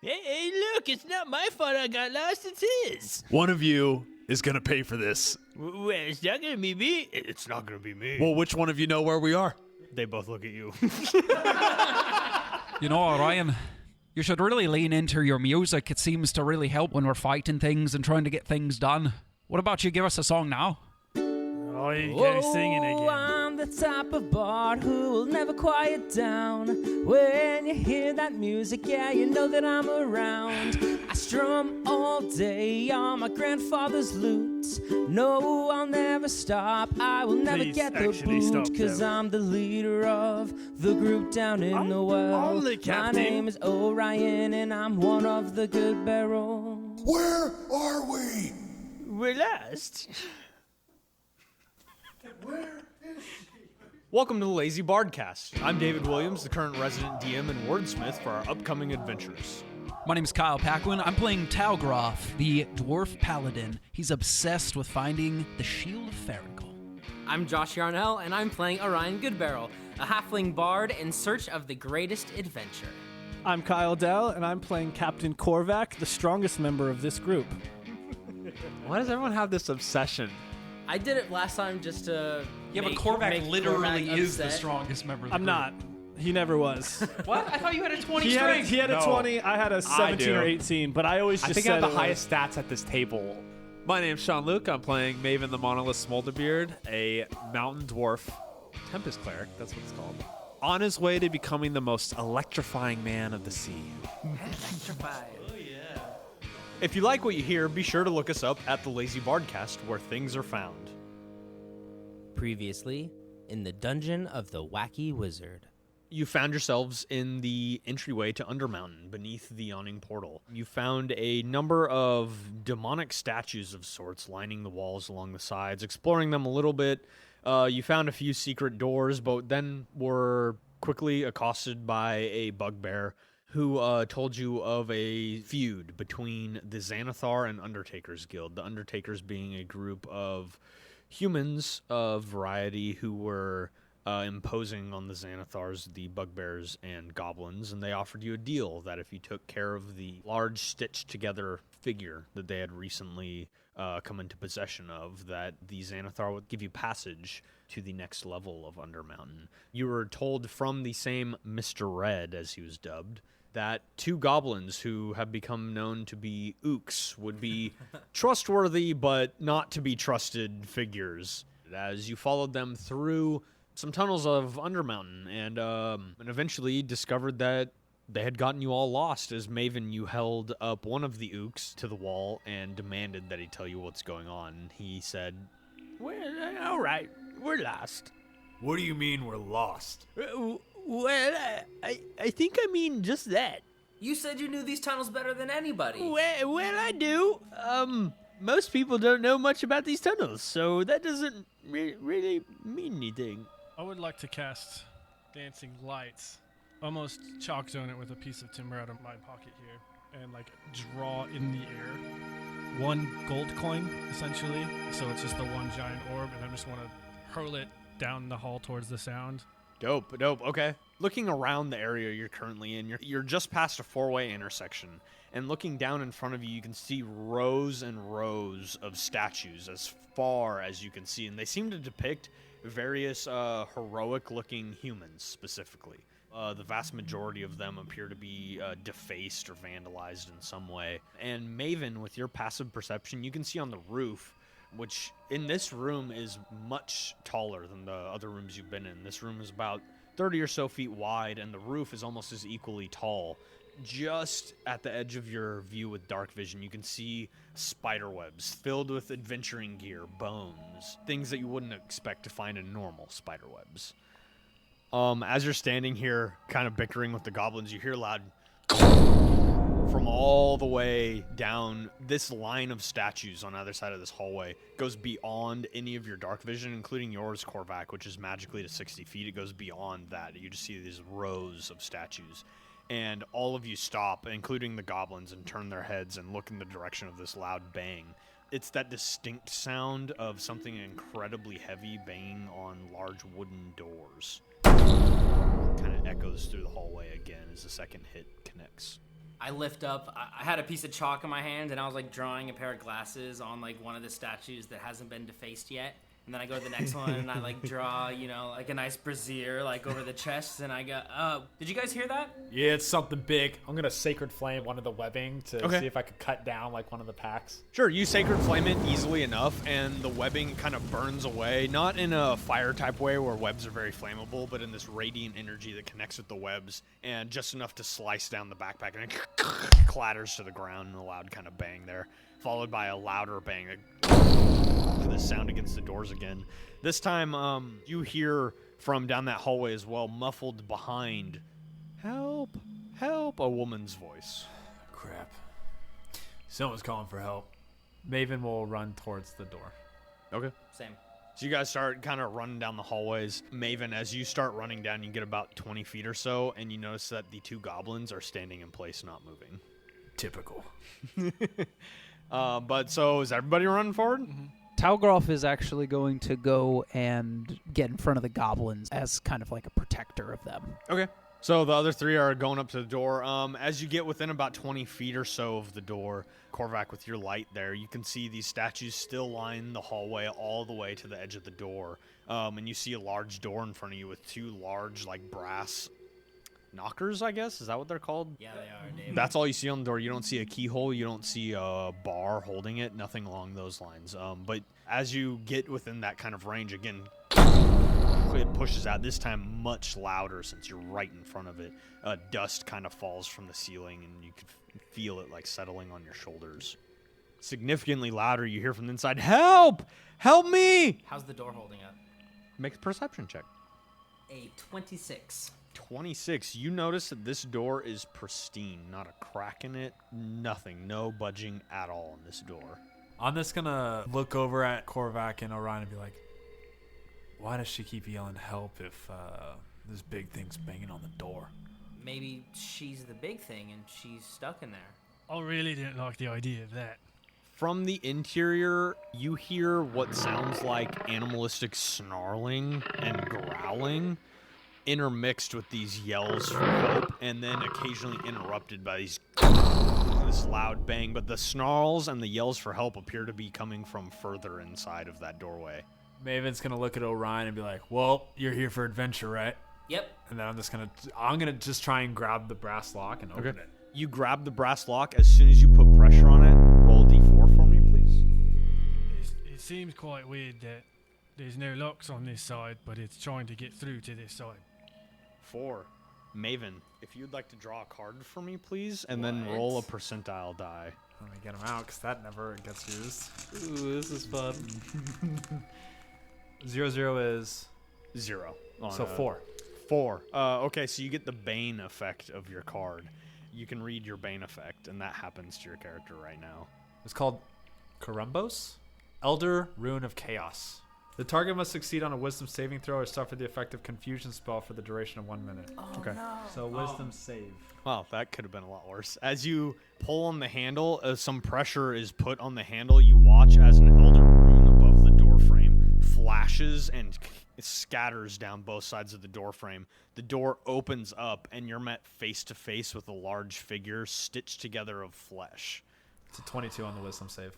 Hey, look, it's not my fault I got lost, it's his. One of you is going to pay for this. Well, it's not going to be me. It's not going to be me. Well, which one of you know where we are? They both look at you. You know, Orion, you should really lean into your music. It seems to really help when we're fighting things and trying to get things done. What about you give us a song now? Oh, you guys singing again. I'm the type of bard who will never quiet down. When you hear that music, yeah, you know that I'm around. I strum all day on my grandfather's lute. No, I'll never stop. I will never Please get the actually stop, boot, cause Devil. I'm the leader of the group down in the well. only My captain. name is Orion and I'm one of the good barrels. Where are we? We're lost. Where is Welcome to the Lazy BardCast. I'm David Williams, the current resident DM and wordsmith for our upcoming adventures. My name's Kyle Paquin. I'm playing Talgroth, the dwarf paladin. He's obsessed with finding the Shield of Farrankle. I'm Josh Yarnell, and I'm playing Orion Goodbarrel, a halfling bard in search of the greatest adventure. I'm Kyle Dell, and I'm playing Captain Korvac, the strongest member of this group. Why does everyone have this obsession? I did it last time just to Yeah, make, but Korvac make literally Korvac is the upset. strongest member of the I'm group. not. He never was. What? I thought you had a 20 He strength. had a No. 20, I had a 17 do. or 18, but I always just I think said I have the it was- highest stats at this table. My name's Sean Luke. I'm playing Maven the Monolith Smolderbeard, a mountain dwarf Tempest Cleric. That's what it's called. On his way to becoming the most electrifying man of the sea. If you like what you hear, be sure to look us up at the Lazy BardCast, where things are found. Previously, in the dungeon of the Wacky Wizard. You found yourselves in the entryway to Undermountain, beneath the yawning portal. You found a number of demonic statues of sorts lining the walls along the sides. Exploring them a little bit, you found a few secret doors, but then were quickly accosted by a bugbear who told you of a feud between the Xanathar and Undertakers Guild. The Undertakers being a group of humans of variety who were imposing on the Xanathars, the bugbears, and goblins, and they offered you a deal that if you took care of the large stitched-together figure that they had recently come into possession of, that the Xanathar would give you passage to the next level of Undermountain. You were told from the same Mr. Red, as he was dubbed, that two goblins who have become known to be Ooks would be trustworthy but not to be trusted figures. As you followed them through some tunnels of Undermountain and eventually discovered that they had gotten you all lost. As Maven, you held up one of the Ooks to the wall and demanded that he tell you what's going on. He said, "Well, all right, we're lost." What do you mean we're lost? Well, I think I mean just that. You said you knew these tunnels better than anybody. Well, I do. Most people don't know much about these tunnels, so that doesn't really mean anything. I would like to cast Dancing Lights, almost chalk zone it with a piece of timber out of my pocket here, and like draw in the air one gold coin, essentially. So it's just the one giant orb, and I just want to hurl it down the hall towards the sound. Dope. Okay. Looking around the area you're currently in, you're just past a four-way intersection, and looking down in front of you, you can see rows and rows of statues as far as you can see, and they seem to depict various heroic-looking humans, specifically. The vast majority of them appear to be defaced or vandalized in some way. And Maven, with your passive perception, you can see on the roof, which in this room is much taller than the other rooms you've been in. This room is about 30 or so feet wide, and the roof is almost as equally tall. Just at the edge of your view with dark vision, you can see spider webs filled with adventuring gear, bones, things that you wouldn't expect to find in normal spider webs. As you're standing here, kind of bickering with the goblins, you hear loud from all the way down. This line of statues on either side of this hallway goes beyond any of your dark vision, including yours, Korvac, which is magically to 60 feet. It goes beyond that. You just see these rows of statues. And all of you stop, including the goblins, and turn their heads and look in the direction of this loud bang. It's that distinct sound of something incredibly heavy banging on large wooden doors. Kind of echoes through the hallway again as the second hit connects. I lift up. I had a piece of chalk in my hand, and I was like drawing a pair of glasses on like one of the statues that hasn't been defaced yet. And then I go to the next one, and I like draw, like a nice brassiere like over the chest. And I go, did you guys hear that? Yeah, it's something big. I'm gonna Sacred Flame one of the webbing to see if I could cut down like one of the packs. Sure, you Sacred Flame it easily enough, and the webbing kind of burns away. Not in a fire type way where webs are very flammable, but in this radiant energy that connects with the webs, and just enough to slice down the backpack, and it clatters to the ground in a loud kind of bang there, followed by a louder bang. The sound against the doors again. This time, you hear from down that hallway as well, muffled behind, "Help! Help!" a woman's voice. Crap. Someone's calling for help. Maven will run towards the door. Okay. Same. So you guys start kind of running down the hallways. Maven, as you start running down, you get about 20 feet or so, and you notice that the two goblins are standing in place, not moving. Typical. But so is everybody running forward? Mm-hmm. Talgroff is actually going to go and get in front of the goblins as kind of like a protector of them. Okay. So the other three are going up to the door. As you get within about 20 feet or so of the door, Korvac, with your light there, you can see these statues still line the hallway all the way to the edge of the door. And you see a large door in front of you with two large, like, brass knockers, I guess? Is that what they're called? Yeah, they are, Dave. That's all you see on the door. You don't see a keyhole. You don't see a bar holding it. Nothing along those lines. But as you get within that kind of range, again, it pushes out, this time much louder since you're right in front of it. Dust kind of falls from the ceiling, and you can feel it like settling on your shoulders. Significantly louder, you hear from the inside, "Help! Help me!" How's the door holding up? Make a perception check. A 26. 26. You notice that this door is pristine. Not a crack in it. Nothing. No budging at all in this door. I'm just gonna look over at Korvac and Orion and be like, why does she keep yelling help if this big thing's banging on the door? Maybe she's the big thing and she's stuck in there. I really didn't like the idea of that. From the interior, you hear what sounds like animalistic snarling and growling, intermixed with these yells for help, and then occasionally interrupted by this loud bang. But the snarls and the yells for help appear to be coming from further inside of that doorway. Maven's gonna look at Orion and be like, well, you're here for adventure, right? Yep. And then I'm gonna just try and grab the brass lock and open it. You grab the brass lock. As soon as you put pressure on it, roll a d4 for me, please. It seems quite weird that there's no locks on this side, but it's trying to get through to this side. 4. Maven, if you'd like to draw a card for me, please, and then roll a percentile die. Let me get him out, because that never gets used. Ooh, this is fun. 0 is 0. So 4. 4. Okay, so you get the Bane effect of your card. You can read your Bane effect, and that happens to your character right now. It's called Karumbos, Elder Rune of Chaos. The target must succeed on a Wisdom saving throw or suffer the effect of Confusion spell for the duration of 1 minute. Okay. So Wisdom save. Well, that could have been a lot worse. As you pull on the handle, some pressure is put on the handle. You watch as an Elder Rune above the doorframe flashes and scatters down both sides of the doorframe. The door opens up, and you're met face to face with a large figure stitched together of flesh. It's a 22 on the Wisdom save.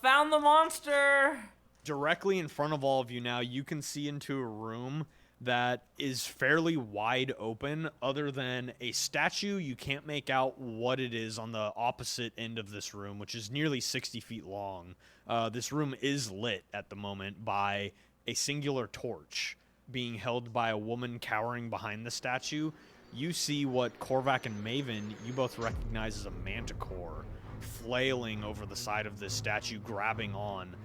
Found the monster! Directly in front of all of you now, you can see into a room that is fairly wide open. Other than a statue, you can't make out what it is on the opposite end of this room, which is nearly 60 feet long. This room is lit at the moment by a singular torch being held by a woman cowering behind the statue. You see what Korvac and Maven, you both recognize as a manticore, flailing over the side of this statue, grabbing on.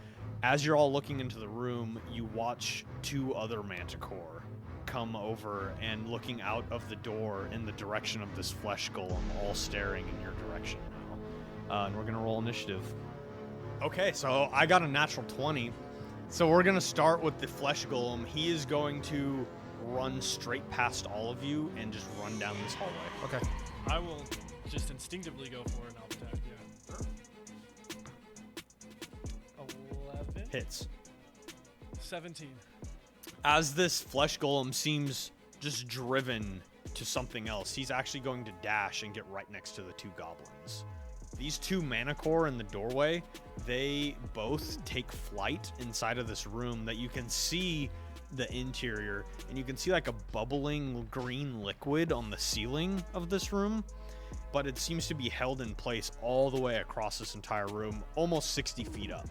As you're all looking into the room, you watch 2 other manticore come over and looking out of the door in the direction of this flesh golem, all staring in your direction now. And we're going to roll initiative. Okay, so I got a natural 20. So we're going to start with the flesh golem. He is going to run straight past all of you and just run down this hallway. Okay. I will just instinctively go for an up attack, yeah. 11? Hits. 17. As this flesh golem seems just driven to something else. He's actually going to dash and get right next to the 2 goblins. These 2 Manicore in the doorway, they both take flight inside of this room that you can see the interior, and you can see like a bubbling green liquid on the ceiling of this room, but it seems to be held in place all the way across this entire room, almost 60 feet up.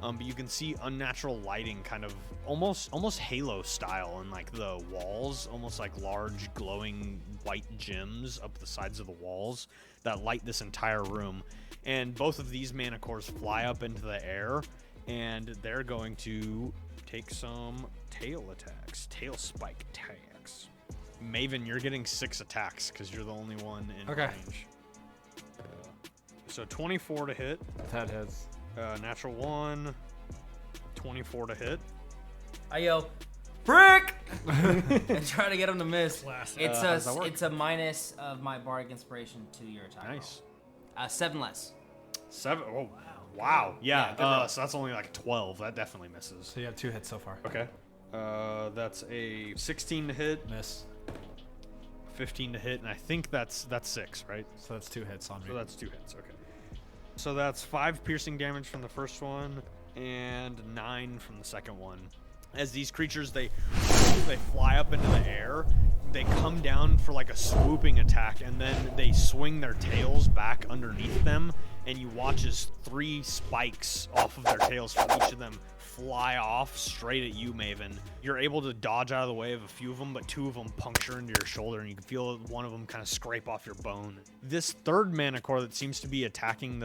But you can see unnatural lighting, kind of almost Halo style, in like the walls, almost like large glowing white gems up the sides of the walls that light this entire room. And both of these Manicores fly up into the air, and they're going to take some tail attacks, tail spike attacks. Maven, you're getting 6 attacks because you're the only one in range. So 24 to hit. That hits. Natural 1. 24 to hit. I yell, frick! and try to get him to miss. It's a minus of my bardic inspiration to your attack. Nice. Roll. 7 less. 7. Oh, wow. Yeah. So that's only like 12. That definitely misses. So you have 2 hits so far. Okay. That's a 16 to hit. Miss. 15 to hit, and I think that's 6, right? So that's 2 hits on me. So that's 2 hits. Okay. So that's 5 piercing damage from the first one and 9 from the second one. As these creatures, they fly up into the air, they come down for like a swooping attack, and then they swing their tails back underneath them, and you watch as 3 spikes off of their tails from each of them fly off straight at you, Maven. You're able to dodge out of the way of a few of them, but 2 of them puncture into your shoulder, and you can feel one of them kind of scrape off your bone. This third Manicore that seems to be attacking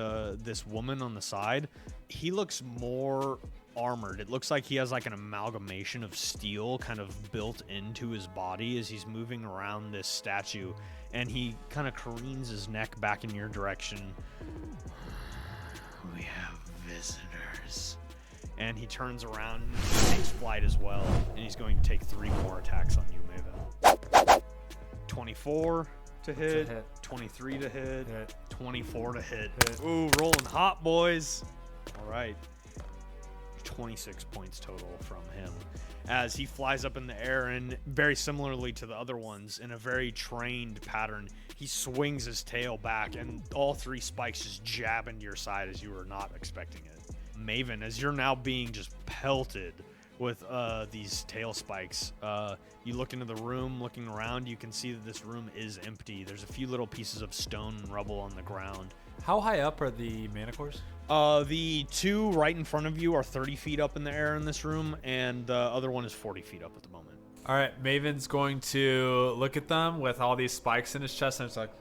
this woman on the side, he looks more armored. It looks like he has like an amalgamation of steel kind of built into his body as he's moving around this statue, and he kind of careens his neck back in your direction. We have visitors. And he turns around and he takes flight as well, and he's going to take 3 more attacks on you, Maven. 24 to hit, 23 to hit, 24 to hit. Ooh, rolling hot, boys. All right. 26 points total from him as he flies up in the air, and very similarly to the other ones, in a very trained pattern, he swings his tail back, and all 3 spikes just jab into your side as you were not expecting it. Maven, as you're now being just pelted with these tail spikes, you look into the room, looking around, you can see that this room is empty. There's a few little pieces of stone and rubble on the ground. How high up are the Manicores? The 2 right in front of you are 30 feet up in the air in this room, and the other one is 40 feet up at the moment. All right, Maven's going to look at them with all these spikes in his chest, and it's like,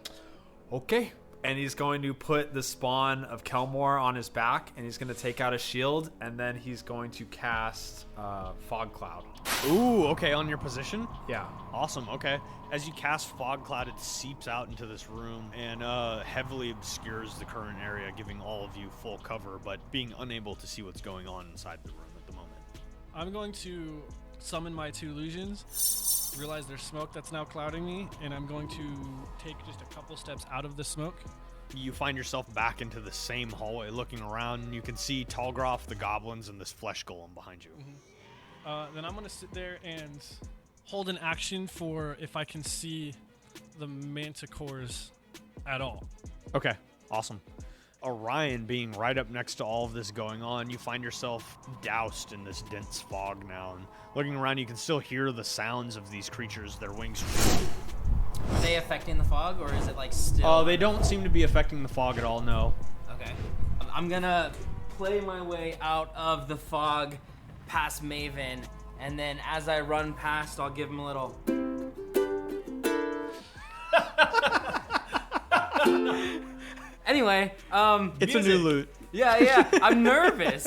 okay. And he's going to put the spawn of Kelmore on his back, and he's going to take out a shield, and then he's going to cast Fog Cloud. Ooh, okay, on your position? Yeah. Awesome, okay. As you cast Fog Cloud, it seeps out into this room and heavily obscures the current area, giving all of you full cover, but being unable to see what's going on inside the room at the moment. I'm going to summon my 2 illusions, realize there's smoke that's now clouding me, and I'm going to take just a couple steps out of the smoke. You find yourself back into the same hallway, looking around, and you can see Talgroth, the goblins, and this flesh golem behind you. Mm-hmm. Then I'm going to sit there and hold an action for if I can see the manticores at all. Okay, awesome. Orion being right up next to all of this going on, you find yourself doused in this dense fog now, and looking around you can still hear the sounds of these creatures, their wings. Are they affecting the fog, or is it like still? They don't seem to be affecting the fog at all, no. Okay. I'm gonna play my way out of the fog past Maven, and then as I run past, I'll give him a little. Anyway, it's music. a new loot. Yeah, I'm nervous.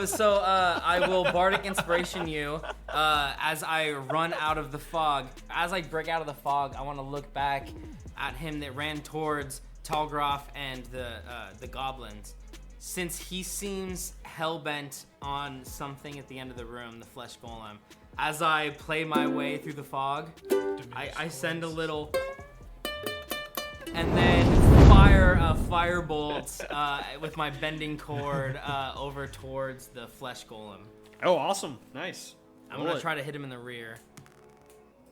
So I will bardic inspiration you as I run out of the fog. As I break out of the fog, I want to look back at him that ran towards Talgroth and the goblins. Since he seems hell-bent on something at the end of the room, the flesh golem, as I play my way through the fog, I send a little, and then fire firebolts with my bending cord over towards the flesh golem. Oh, awesome. Nice. I'm going to try to hit him in the rear.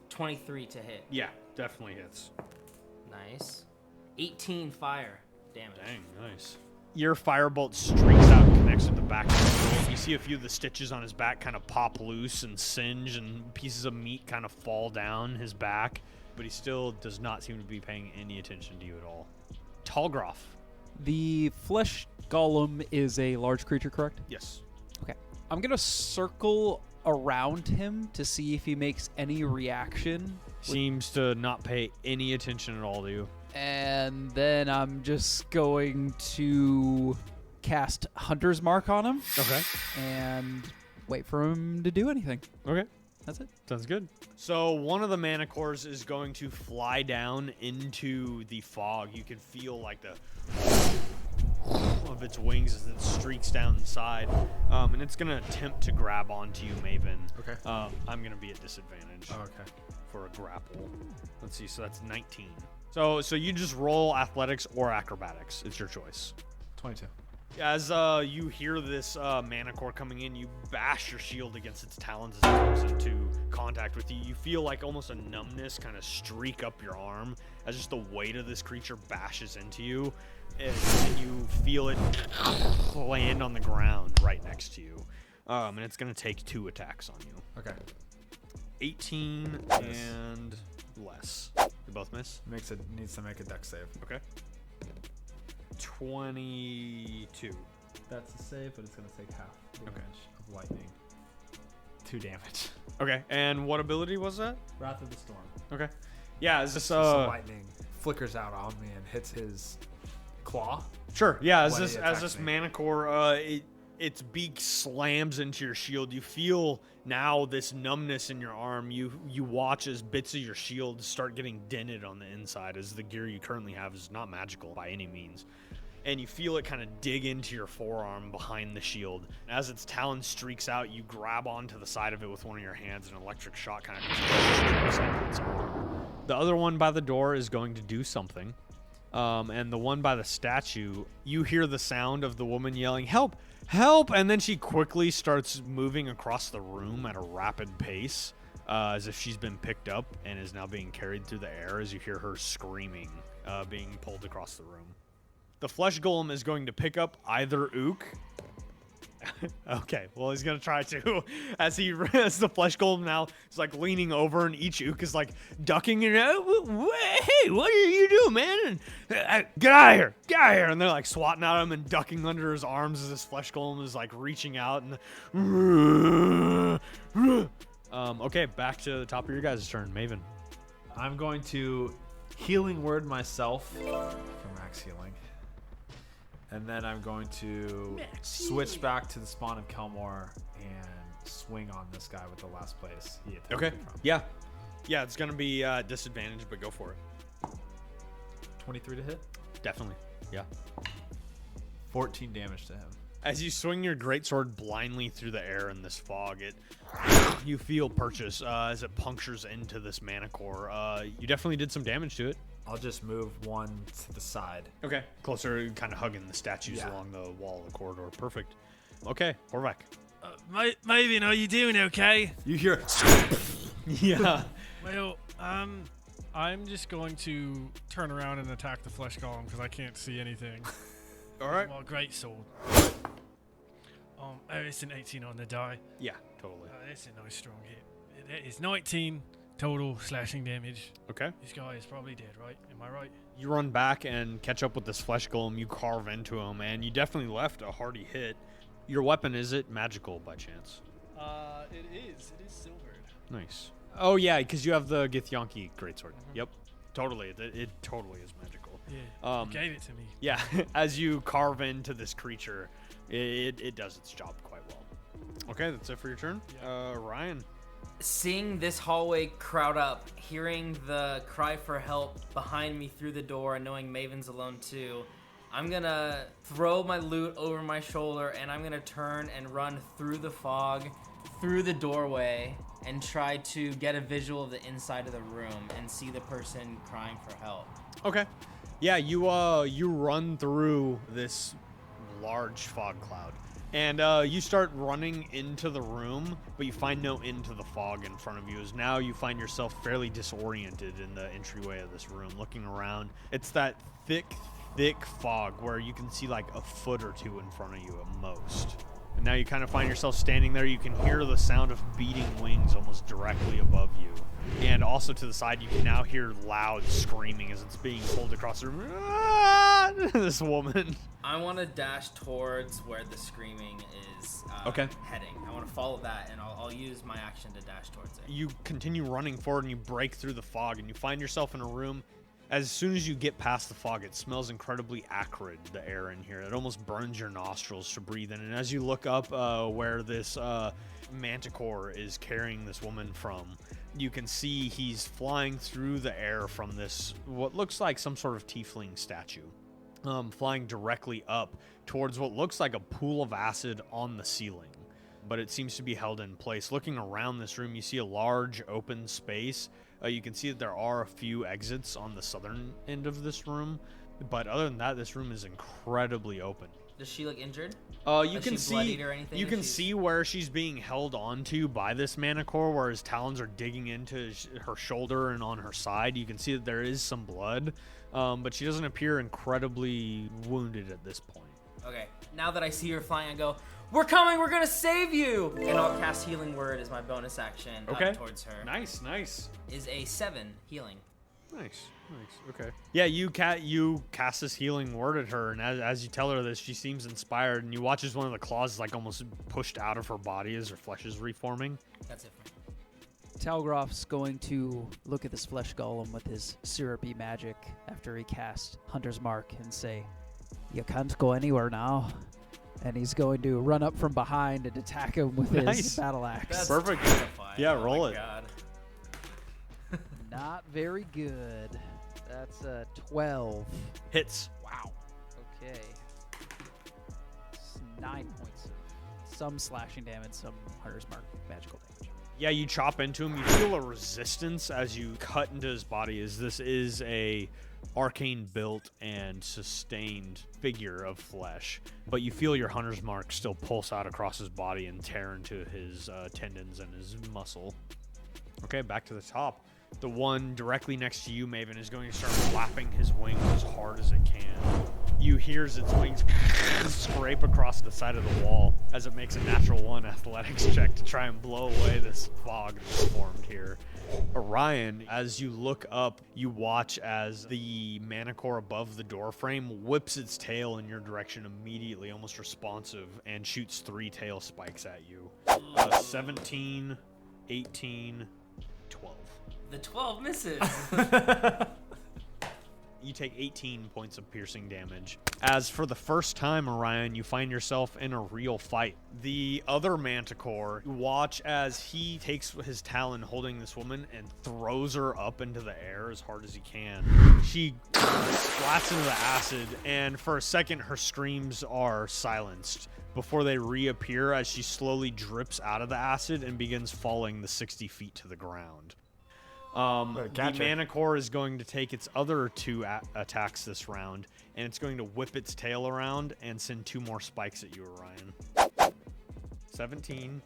23 to hit. Yeah, Definitely hits. Nice. 18 fire damage. Dang, nice. Your firebolt streaks out and connects with the back of the bull. You see a few of the stitches on his back kind of pop loose and singe, and pieces of meat kind of fall down his back, but he still does not seem to be paying any attention to you at all. Talgroff. The flesh golem is a large creature, correct? Yes. Okay. I'm going to circle around him to see if he makes any reaction. Seems to not pay any attention at all to you. And then I'm just going to cast Hunter's Mark on him. Okay. And wait for him to do anything. Okay. That's it. Sounds good. So one of the manticores is going to fly down into the fog. You can feel like the of its wings as it streaks down inside. And it's going to attempt to grab onto you, Maven. Okay. I'm going to be at disadvantage Okay. for a grapple. Let's see. So that's 19. So you just roll athletics or acrobatics. It's your choice. 22. As you hear this manicore coming in, you bash your shield against its talons as it comes into contact with you. You feel like almost a numbness kind of streak up your arm as just the weight of this creature bashes into you, and you feel it land on the ground right next to you. And it's going to take 2 attacks on you. Okay. 18 and less. They both miss? Needs to make a dex save. Okay. 22. That's a save, but it's going to take half damage of lightning. 2 damage. Okay, and what ability was that? Wrath of the Storm. Okay. Yeah, is this Some lightning flickers out on me and hits his claw. Sure. Yeah, as when this he as attacks this me. manicore its beak slams into your shield. You feel now this numbness in your arm. You watch as bits of your shield start getting dented on the inside, as the gear you currently have is not magical by any means. And you feel it kind of dig into your forearm behind the shield. As its talon streaks out, you grab onto the side of it with one of your hands, and an electric shock kind of streaks into its arm. The other one by the door is going to do something. And the one by the statue, you hear the sound of the woman yelling, "Help! Help!" And then she quickly starts moving across the room at a rapid pace, as if she's been picked up and is now being carried through the air as you hear her screaming, being pulled across the room. The flesh golem is going to pick up either Ook. Okay, well, he's going to try to. As the flesh golem now is like leaning over, and each Ook is like ducking and, hey, what are you doing, man? And, get out of here, get out of here. And they're like swatting at him and ducking under his arms as this flesh golem is like reaching out. And okay, back to the top of your guys' turn, Maven. I'm going to healing word myself for max healing. And then I'm going to switch back to the spawn of Kelmore and swing on this guy with the last place he attacked Okay. me from. Yeah, it's going to be disadvantage, but go for it. 23 to hit. Definitely. Yeah. 14 damage to him. As you swing your greatsword blindly through the air in this fog, you feel purchase as it punctures into this manicore. You definitely did some damage to it. I'll just move one to the side. Okay. Closer, kind of hugging the statues along the wall of the corridor. Perfect. Okay, Horvath. Maven, are you doing okay? You hear Yeah. Well, I'm just going to turn around and attack the flesh golem because I can't see anything. All right. Well, great sword. It's an 18 on the die. Yeah, totally. That's a nice strong hit. It is 19 total slashing damage. Okay. This guy is probably dead, right? Am I right? You run back and catch up with this flesh golem. You carve into him, and you definitely left a hearty hit. Your weapon, is it magical by chance? It is. It is silvered. Nice. Oh, yeah, because you have the Githyanki greatsword. Yep. Totally. It totally is magical. Yeah. You gave it to me. Yeah. As you carve into this creature, it does its job quite well. Okay, that's it for your turn. Yeah. Ryan. Seeing this hallway crowd up, hearing the cry for help behind me through the door, and knowing Maven's alone too, I'm gonna throw my loot over my shoulder, and I'm gonna turn and run through the fog, through the doorway, and try to get a visual of the inside of the room and see the person crying for help. Okay. Yeah, you run through this large fog cloud, And you start running into the room, but you find no end to the fog in front of you, as now you find yourself fairly disoriented in the entryway of this room. Looking around, it's that thick fog where you can see like a foot or two in front of you at most. And now you kind of find yourself standing there. You can hear the sound of beating wings almost directly above you. And also to the side, you can now hear loud screaming as it's being pulled across the room. Ah! This woman. I want to dash towards where the screaming is heading. I want to follow that, and I'll use my action to dash towards it. You continue running forward, and you break through the fog, and you find yourself in a room. As soon as you get past the fog, it smells incredibly acrid, the air in here. It almost burns your nostrils to breathe in. And as you look up where this manticore is carrying this woman from, you can see he's flying through the air from this, what looks like some sort of tiefling statue, flying directly up towards what looks like a pool of acid on the ceiling. But it seems to be held in place. Looking around this room, you see a large open space. You can see that there are a few exits on the southern end of this room, but other than that, this room is incredibly open. Does she look injured? You can see you can see where she's being held onto by this manticore, where his talons are digging into her shoulder and on her side. You can see that there is some blood, but she doesn't appear incredibly wounded at this point. Okay, now that I see her flying, I go, "We're coming, we're gonna save you!" And I'll cast Healing Word as my bonus action up towards her. Nice. Is a 7 healing. Nice. Okay. Yeah, you cast this Healing Word at her, and as you tell her this, she seems inspired, and you watch as one of the claws is like almost pushed out of her body as her flesh is reforming. That's it for me. Talgroff's going to look at this flesh golem with his syrupy magic after he casts Hunter's Mark and say, "You can't go anywhere now." And he's going to run up from behind and attack him with his battle axe. That's perfect. terrifying. Yeah, roll it. God. Not very good. That's a 12. Hits. Wow. Okay. It's 9 points of some slashing damage, some Hunter's Mark magical damage. Yeah, you chop into him. You feel a resistance as you cut into his body, as this is a arcane built and sustained figure of flesh, but you feel your Hunter's Mark still pulse out across his body and tear into his tendons and his muscle. Okay, back to the top. The one directly next to you, Maven, is going to start flapping his wings as hard as it can. You hear its wings scrape across the side of the wall as it makes a natural 1 athletics check to try and blow away this fog that's formed here. Orion, as you look up, you watch as the manticore above the doorframe whips its tail in your direction immediately, almost responsive, and shoots 3 tail spikes at you. 17, 18, 12. The 12 misses. You take 18 points of piercing damage. As for the first time, Orion, you find yourself in a real fight. The other manticore, you watch as he takes his talon holding this woman and throws her up into the air as hard as he can. She splats into the acid, and for a second, her screams are silenced before they reappear as she slowly drips out of the acid and begins falling the 60 feet to the ground. The manticore is going to take its other 2 attacks this round, and it's going to whip its tail around and send 2 more spikes at you, Orion. 17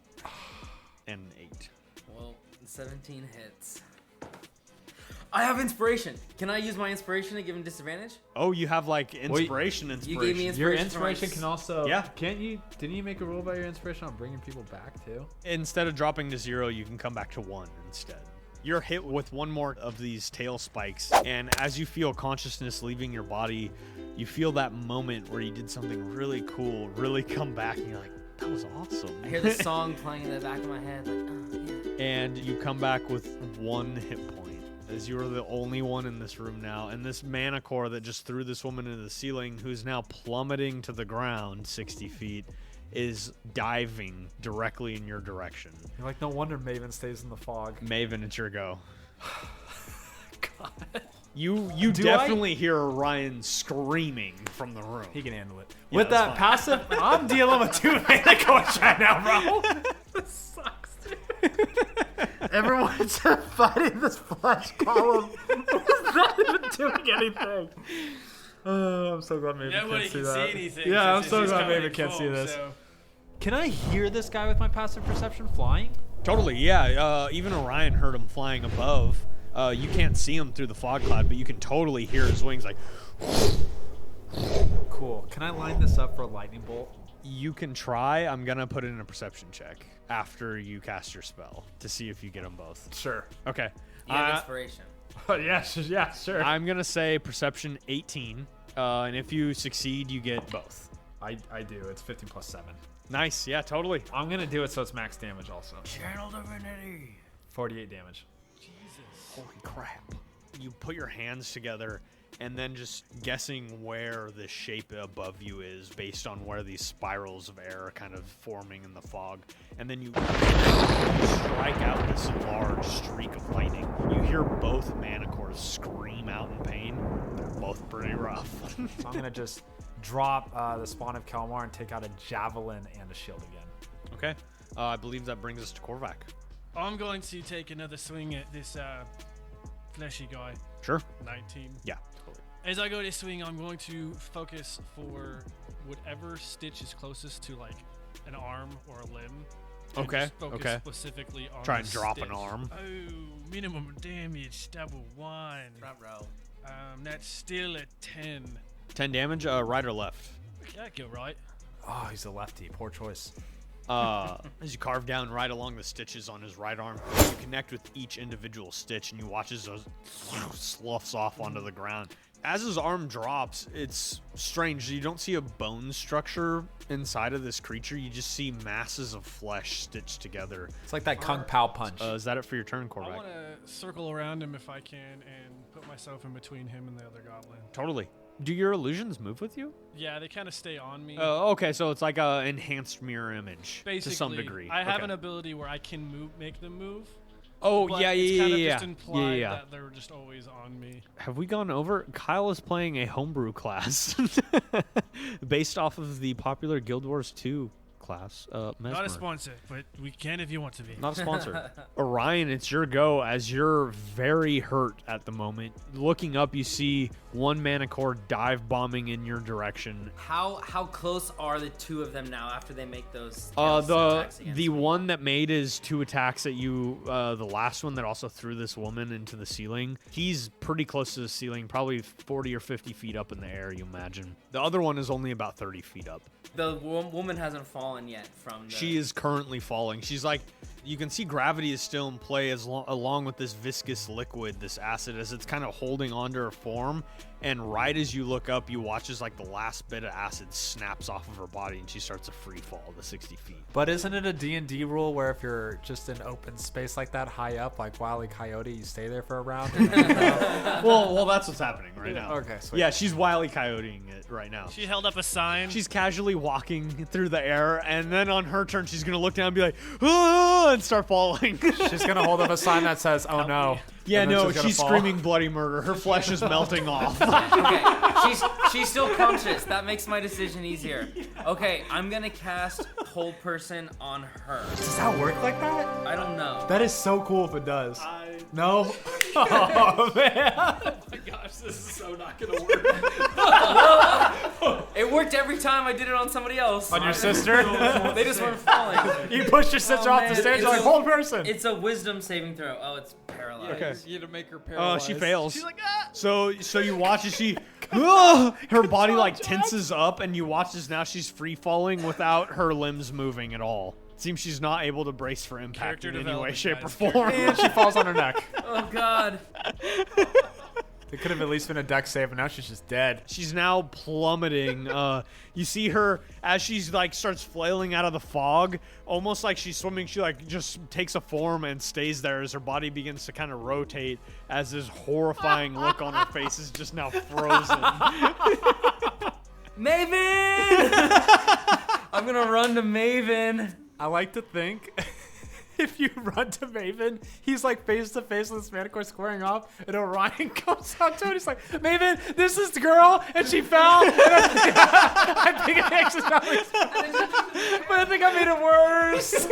and 8. Well, 17 hits. I have inspiration. Can I use my inspiration to give him disadvantage? Oh, you have like inspiration. You gave me inspiration. Your inspiration can also. Yeah. Can't you? Didn't you make a rule about your inspiration on bringing people back too? Instead of dropping to 0, you can come back to 1 instead. You're hit with 1 more of these tail spikes, and as you feel consciousness leaving your body, you feel that moment where you did something really cool, really come back, and you're like, that was awesome. I hear the song playing in the back of my head, like, oh, yeah. And you come back with 1 hit point, as you are the only one in this room now, and this manticore that just threw this woman into the ceiling, who's now plummeting to the ground 60 feet, is diving directly in your direction. You're like, no wonder Maven stays in the fog. Maven, it's your go. God. You definitely hear Orion screaming from the room. He can handle it. Yeah, with that passive, I'm dealing with 2 manticores right now, bro. This sucks, dude. Everyone's fighting this flesh column. It's not even doing anything. Oh, I'm so glad Maven Nobody can't see can that. see anything. Yeah, I'm since so he's glad coming Maven in can't see full, this. so Can I hear this guy with my passive perception flying? Totally, yeah. Even Orion heard him flying above. You can't see him through the fog cloud, but you can totally hear his wings like... Cool. Can I line this up for a lightning bolt? You can try. I'm going to put it in a perception check after you cast your spell to see if you get them both. Sure. Okay. You have inspiration. Yeah, sure. I'm going to say perception 18. And if you succeed, you get both. I do. It's 15 plus 7. Nice. Yeah, totally. I'm going to do it so it's max damage also. Channel divinity. 48 damage. Holy crap. You put your hands together and then just guessing where the shape above you is based on where these spirals of air are kind of forming in the fog. And then you strike out this large streak of lightning. You hear both Manticores scream out in pain. They're both pretty rough. So I'm going to just drop the Spawn of Kelmar and take out a javelin and a shield again. Okay. I believe that brings us to Korvac. I'm going to take another swing at this fleshy guy. Sure. 19. Yeah, totally. As I go to swing, I'm going to focus for whatever stitch is closest to like an arm or a limb. And Okay. just focus specifically on Try the and drop stitch. an arm. Oh, minimum damage, double 1. Front row. That's still a 10. 10 damage, right or left? That go right. Oh, he's a lefty. Poor choice. As you carve down right along the stitches on his right arm, you connect with each individual stitch and you watch as those sloughs off onto the ground. As his arm drops, it's strange. You don't see a bone structure inside of this creature. You just see masses of flesh stitched together. It's like that Kung Pao punch. Is that it for your turn, I Korvac? want to circle around him if I can and put myself in between him and the other goblin. Totally. Do your illusions move with you? Yeah, they kind of stay on me. Oh, okay. So it's like a enhanced mirror image Basically, to some degree. I have Okay. an ability where I can make them move. Oh, but yeah, it's kind of yeah. just implied Yeah. that they're just always on me. Have we gone over? Kyle is playing a homebrew class based off of the popular Guild Wars 2 class. Mesmer. Not a sponsor, but we can if you want to be. Not a sponsor. Orion, it's your go as you're very hurt at the moment. Looking up, you see one Manicore dive bombing in your direction. How close are the two of them now after they make those attacks against The me? one that made his 2 attacks at you, the last one that also threw this woman into the ceiling, he's pretty close to the ceiling, probably 40 or 50 feet up in the air, you imagine. The other one is only about 30 feet up. The woman hasn't fallen yet from the... She is currently falling. She's like, you can see gravity is still in play along with this viscous liquid, this acid, as it's kind of holding onto her form. And right as you look up, you watch as like the last bit of acid snaps off of her body and she starts a free fall to 60 feet. But isn't it a D&D rule where if you're just in open space like that, high up, like Wile E. Coyote, you stay there for a round? well, that's what's happening right now. Okay, sweet. Yeah, she's Wile E. Coyoteing it right now. She held up a sign. She's casually walking through the air, and then on her turn, she's gonna look down and be like, "Ah!" and start falling. She's going to hold up a sign that says, oh no. Yeah, And then no, she's gonna she's fall. screaming bloody murder. Her flesh is melting off. Okay, she's still conscious. That makes my decision easier. Okay, I'm gonna cast Hold Person on her. Does that work like that? I don't know. That is so cool if it does. No? Oh, man. my gosh, this is so not gonna work. It worked every time I did it on somebody else. On your sister? They just weren't falling. You pushed your sister off the man, stage it's like, a- hold person. It's a wisdom saving throw. Oh, it's paralyzed. Okay. You to make her Oh, paralyzed. she fails. She's like, ah! So you watch as she, her body like tenses up, and you watch as now she's free falling without her limbs moving at all. Seems she's not able to brace for impact Character in any way, development, shape, or guys. form. And she falls on her neck. Oh God. It could have at least been a deck save, and now she's just dead. She's now plummeting. You see her as she's like starts flailing out of the fog, almost like she's swimming. She like just takes a form and stays there as her body begins to kind of rotate as this horrifying look on her face is just now frozen. Maven! I'm gonna run to Maven. I like to think if you run to Maven, he's like face to face with this Manicore squaring off, and Orion comes out to it. He's like, Maven, this is the girl, and she fell. And I think it accidentally, but I think I made it worse.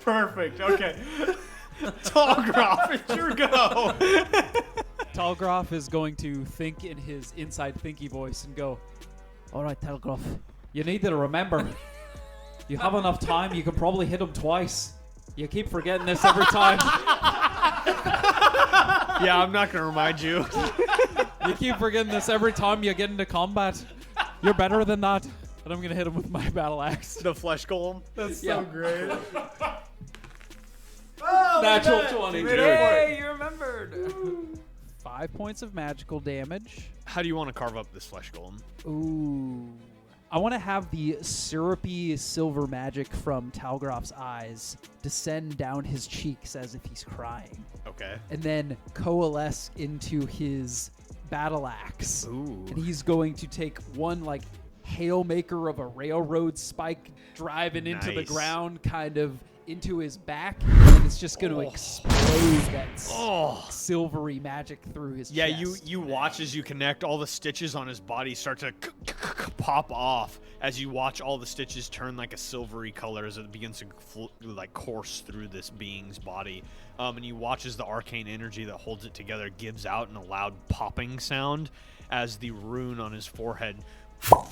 Perfect. Okay. Tallgroff, it's your go. Talgroff is going to think in his inside thinky voice and go, "All right, Talgroff, You need to remember, you have enough time, you can probably hit him twice. You keep forgetting this every time. Yeah, I'm not gonna remind you. You keep forgetting this every time you get into combat. You're better than that. And I'm going to hit him with my battle axe. The flesh golem. That's Yeah. so great. Natural 20. Yay, you remembered. 5 points of magical damage. How do you want to carve up this flesh golem? Ooh. I want to have the syrupy silver magic from Talgroff's eyes descend down his cheeks as if he's crying. Okay. And then coalesce into his battle axe. Ooh. And he's going to take one, like, haymaker of a railroad spike driving into the Nice. ground, kind of into his back, and it's just going to explode that silvery magic through his Yeah, chest. you watch as you connect, all the stitches on his body start to pop off as you watch all the stitches turn like a silvery color as it begins to like course through this being's body. And you watch as the arcane energy that holds it together gives out in a loud popping sound as the rune on his forehead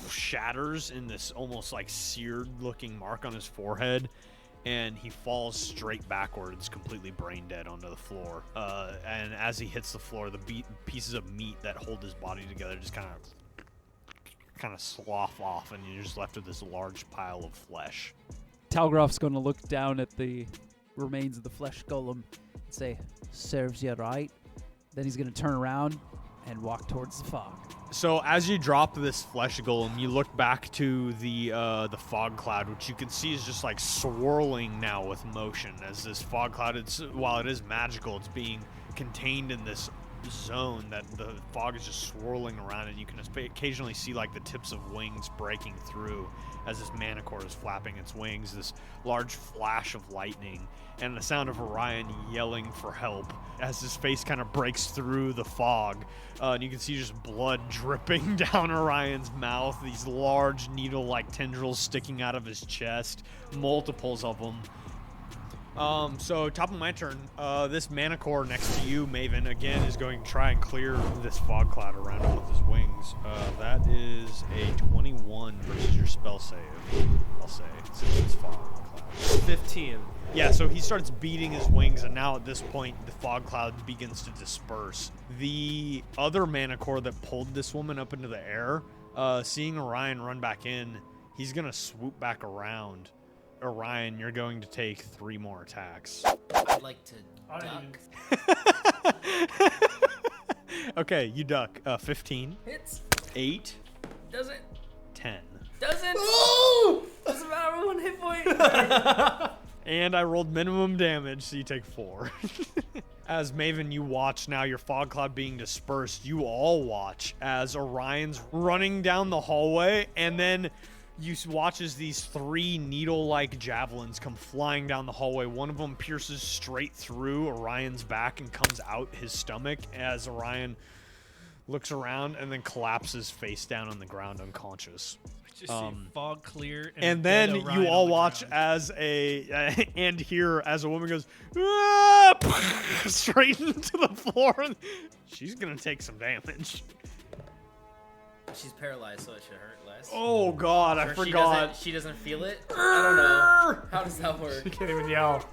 shatters in this almost like seared looking mark on his forehead. And he falls straight backwards, completely brain dead onto the floor. And as he hits the floor, the pieces of meat that hold his body together just kind of slough off, and you're just left with this large pile of flesh. Talgroff's going to look down at the remains of the flesh golem and say, "Serves you right." Then he's going to turn around and walk towards the fog. So as you drop this flesh golem, you look back to the fog cloud, which you can see is just like swirling now with motion. As this fog cloud, while it is magical, it's being contained in this zone that the fog is just swirling around, and you can occasionally see like the tips of wings breaking through as this manicore is flapping its wings, this large flash of lightning, and the sound of Orion yelling for help as his face kind of breaks through the fog. And you can see just blood dripping down Orion's mouth, these large needle-like tendrils sticking out of his chest, multiples of them. So top of my turn, this manicore next to you, Maven, again is going to try and clear this fog cloud around him with his wings. That is a 21 versus your spell save, I'll say, since it's fog cloud. 15. Yeah, so he starts beating his wings, and now at this point, the fog cloud begins to disperse. The other manicore that pulled this woman up into the air, seeing Orion run back in, he's going to swoop back around. Orion, you're going to take 3 more attacks. I'd like to duck. Okay, you duck. 15. Hits. 8. Doesn't. 10. Doesn't. Oh! Doesn't matter, 1 hit point. And I rolled minimum damage, so you take 4. As Maven, you watch now your fog cloud being dispersed. You all watch as Orion's running down the hallway, and then you watch as these 3 needle-like javelins come flying down the hallway. One of them pierces straight through Orion's back and comes out his stomach as Orion looks around and then collapses face down on the ground unconscious. Just see fog clear. And dead then Orion you all on the watch ground. as and hear as a woman goes "Ah!" straight into the floor. She's gonna take some damage. She's paralyzed, so it should hurt less. Oh God, I Or forgot. She doesn't feel it. I don't know. How does that work? You can't even yell.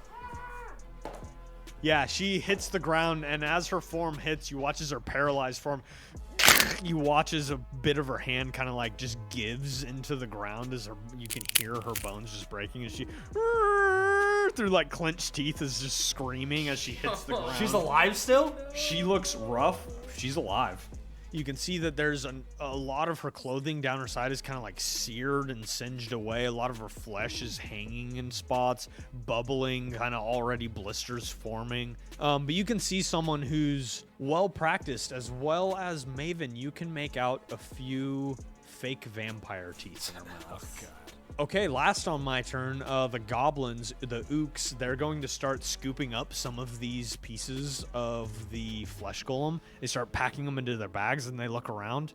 Yeah, she hits the ground, and as her form hits, you watch as her paralyzed form. You watch as a bit of her hand kind of like just gives into the ground as you can hear her bones just breaking as she through like clenched teeth is just screaming as she hits the ground. She's alive still? She looks rough. She's alive. You can see that there's a lot of her clothing down her side is kind of like seared and singed away. A lot of her flesh is hanging in spots, bubbling, kind of already blisters forming. But you can see someone who's well practiced, as well as Maven. You can make out a few fake vampire teeth in her mouth. Oh, God. Okay, last on my turn, the goblins, the Ooks, they're going to start scooping up some of these pieces of the flesh golem. They start packing them into their bags, and they look around,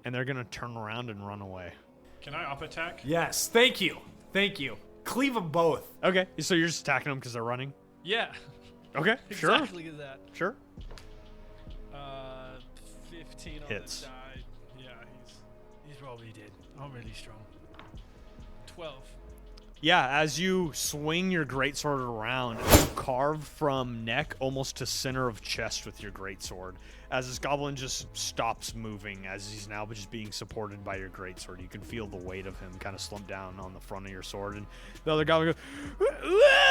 and they're going to turn around and run away. Can I up attack? Yes. Thank you. Thank you. Cleave them both. Okay, so you're just attacking them because they're running? Yeah. Okay, sure. Exactly that. Sure. 15 on Hits. the die. Yeah, he's probably dead. I'm really strong. 12. Yeah, as you swing your greatsword around, you carve from neck almost to center of chest with your greatsword. As this goblin just stops moving, as he's now just being supported by your greatsword. You can feel the weight of him kind of slump down on the front of your sword. And the other goblin goes,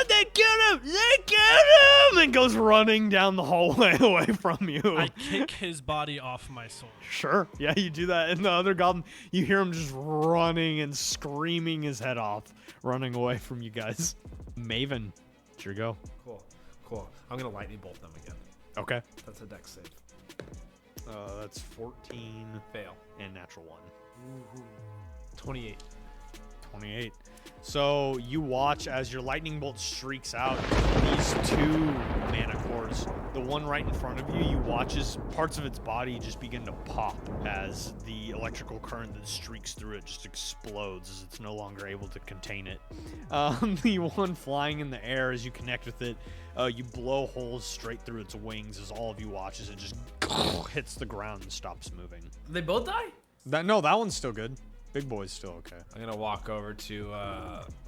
they killed him! They killed him! And goes running down the hallway away from you. I kick his body off my sword. Sure. Yeah, you do that. And the other goblin, you hear him just running and screaming his head off, running away from you guys. Maven, it's your go. Cool. I'm going to lightning bolt them again. Okay. That's a dex save. That's 14. Fail. And natural 1. 28. 28. So you watch as your lightning bolt streaks out these 2 mana cores. The one right in front of you, you watch as parts of its body just begin to pop as the electrical current that streaks through it just explodes as it's no longer able to contain it. The one flying in the air, as you connect with it, you blow holes straight through its wings as all of you watch as it just hits the ground and stops moving. They both die? That one's still good. Big boy's still okay. I'm going to walk over to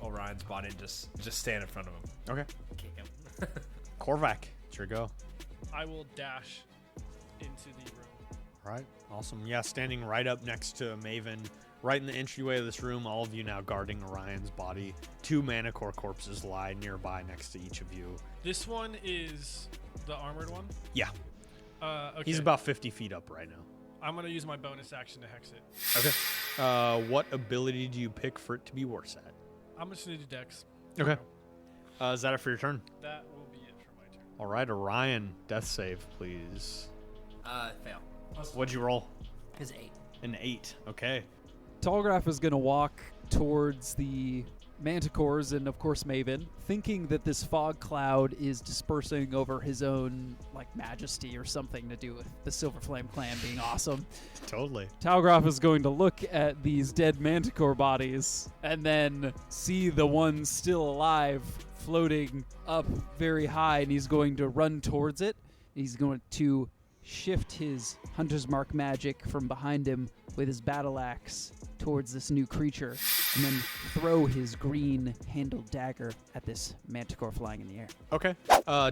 Orion's body and just stand in front of him. Okay. Kick him. Korvac, it's your go. I will dash into the room. Right. Awesome. Yeah, standing right up next to Maven, right in the entryway of this room, all of you now guarding Orion's body. 2 mana core corpses lie nearby next to each of you. This one is the armored one? Yeah. Okay. He's about 50 feet up right now. I'm going to use my bonus action to hex it. Okay. What ability do you pick for it to be worse at? I'm just going to do dex. Okay. Is that it for your turn? That will be it for my turn. All right, Orion, death save, please. Fail. What'd you roll? His 8. An 8. Okay. Tallgraph is going to walk towards the manticores and, of course, Maven, thinking that this fog cloud is dispersing over his own, majesty or something to do with the Silver Flame clan being awesome. Totally. Tallgraph is going to look at these dead manticore bodies and then see the one still alive floating up very high, and he's going to run towards it. He's going to shift his Hunter's Mark magic from behind him with his battle axe towards this new creature, and then throw his green-handled dagger at this manticore flying in the air. Okay.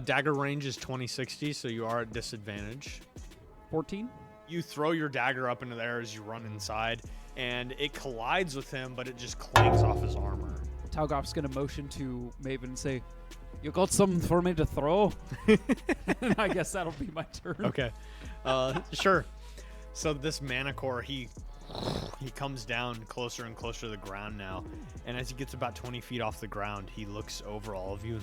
Dagger range is 20-60, so you are at disadvantage. 14? You throw your dagger up into the air as you run inside, and it collides with him, but it just clangs off his armor. Talgoff's going to motion to Maven and say, "You got something for me to throw?" And I guess that'll be my turn. Okay. Sure. So this Manicore, he comes down closer and closer to the ground now, and as he gets about 20 feet off the ground, he looks over all of you.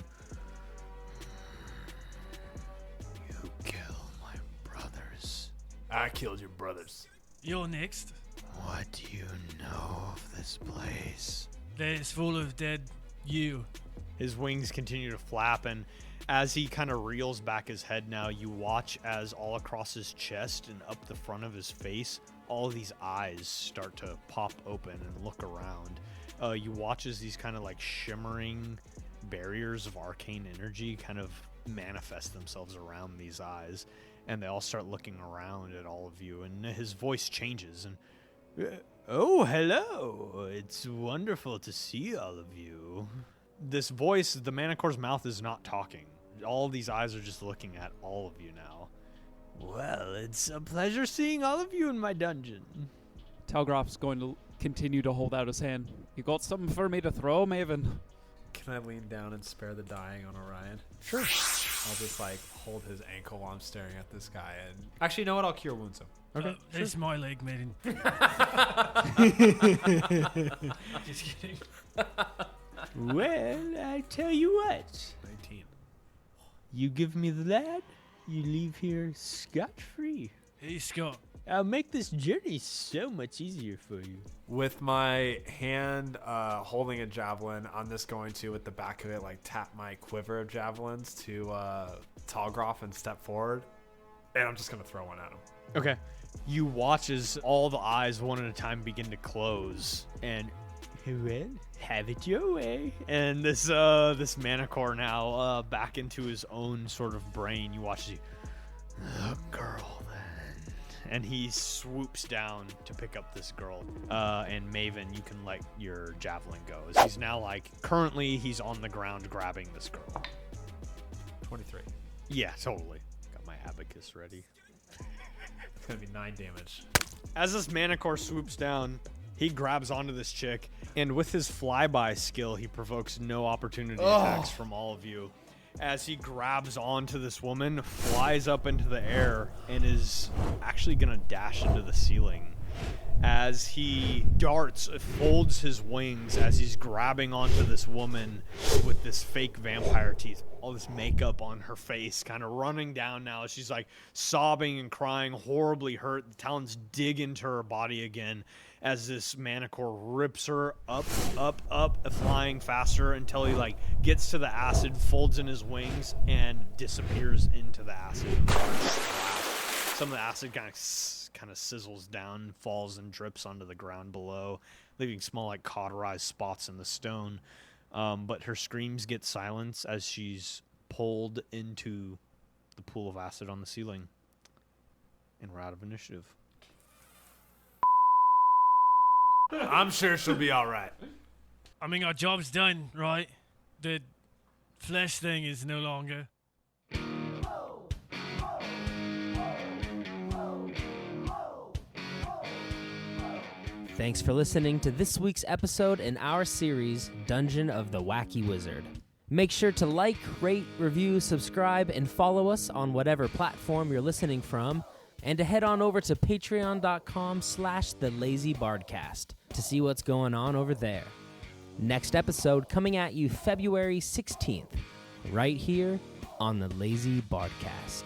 You killed my brothers. I killed your brothers. You're next. What do you know of this place? That it's full of dead you. His wings continue to flap, and as he kind of reels back his head now, you watch as all across his chest and up the front of his face, all of these eyes start to pop open and look around. You watch as these kind of shimmering barriers of arcane energy kind of manifest themselves around these eyes, and they all start looking around at all of you, and his voice changes, and oh, hello. It's wonderful to see all of you. This voice, the Manicore's mouth is not talking. All of these eyes are just looking at all of you now. Well, it's a pleasure seeing all of you in my dungeon. Talgroff's going to continue to hold out his hand. "You got something for me to throw, Maven?" Can I lean down and spare the dying on Orion? Sure. I'll just hold his ankle while I'm staring at this guy, and actually, you know what? I'll cure wounds him. Okay. It's my leg, maiden. Just kidding. Well, I tell you what. 19. You give me the lad, you leave here scot-free. Hey, Scott. I'll make this journey so much easier for you. With my hand holding a javelin, I'm just going to, with the back of it, tap my quiver of javelins to Talgroff and step forward, and I'm just going to throw one at him. Okay. You watch as all the eyes one at a time begin to close, and well, have it your way. And this Manicore now back into his own sort of brain. You watch the girl then, and he swoops down to pick up this girl. And Maven, you can let your javelin go. As he's now currently he's on the ground grabbing this girl. 23. Yeah, totally. Got my abacus ready. It's gonna be 9 damage. As this Manicore swoops down, he grabs onto this chick, and with his flyby skill, he provokes no opportunity attacks from all of you. As he grabs onto this woman, flies up into the air, and is actually gonna dash into the ceiling. As he darts, folds his wings as he's grabbing onto this woman with this fake vampire teeth, all this makeup on her face, kind of running down now. She's like sobbing and crying, horribly hurt. The talons dig into her body again as this Manicore rips her up, flying faster until he gets to the acid, folds in his wings, and disappears into the acid. Some of the acid kind of sizzles down, falls and drips onto the ground below, leaving small cauterized spots in the stone. But her screams get silenced as she's pulled into the pool of acid on the ceiling. And we're out of initiative. I'm sure she'll be all right. I mean, our job's done, right? The flesh thing is no longer. Thanks for listening to this week's episode in our series, Dungeon of the Wacky Wizard. Make sure to like, rate, review, subscribe, and follow us on whatever platform you're listening from, and to head on over to patreon.com/thelazybardcast to see what's going on over there. Next episode coming at you February 16th, right here on the Lazy Bardcast.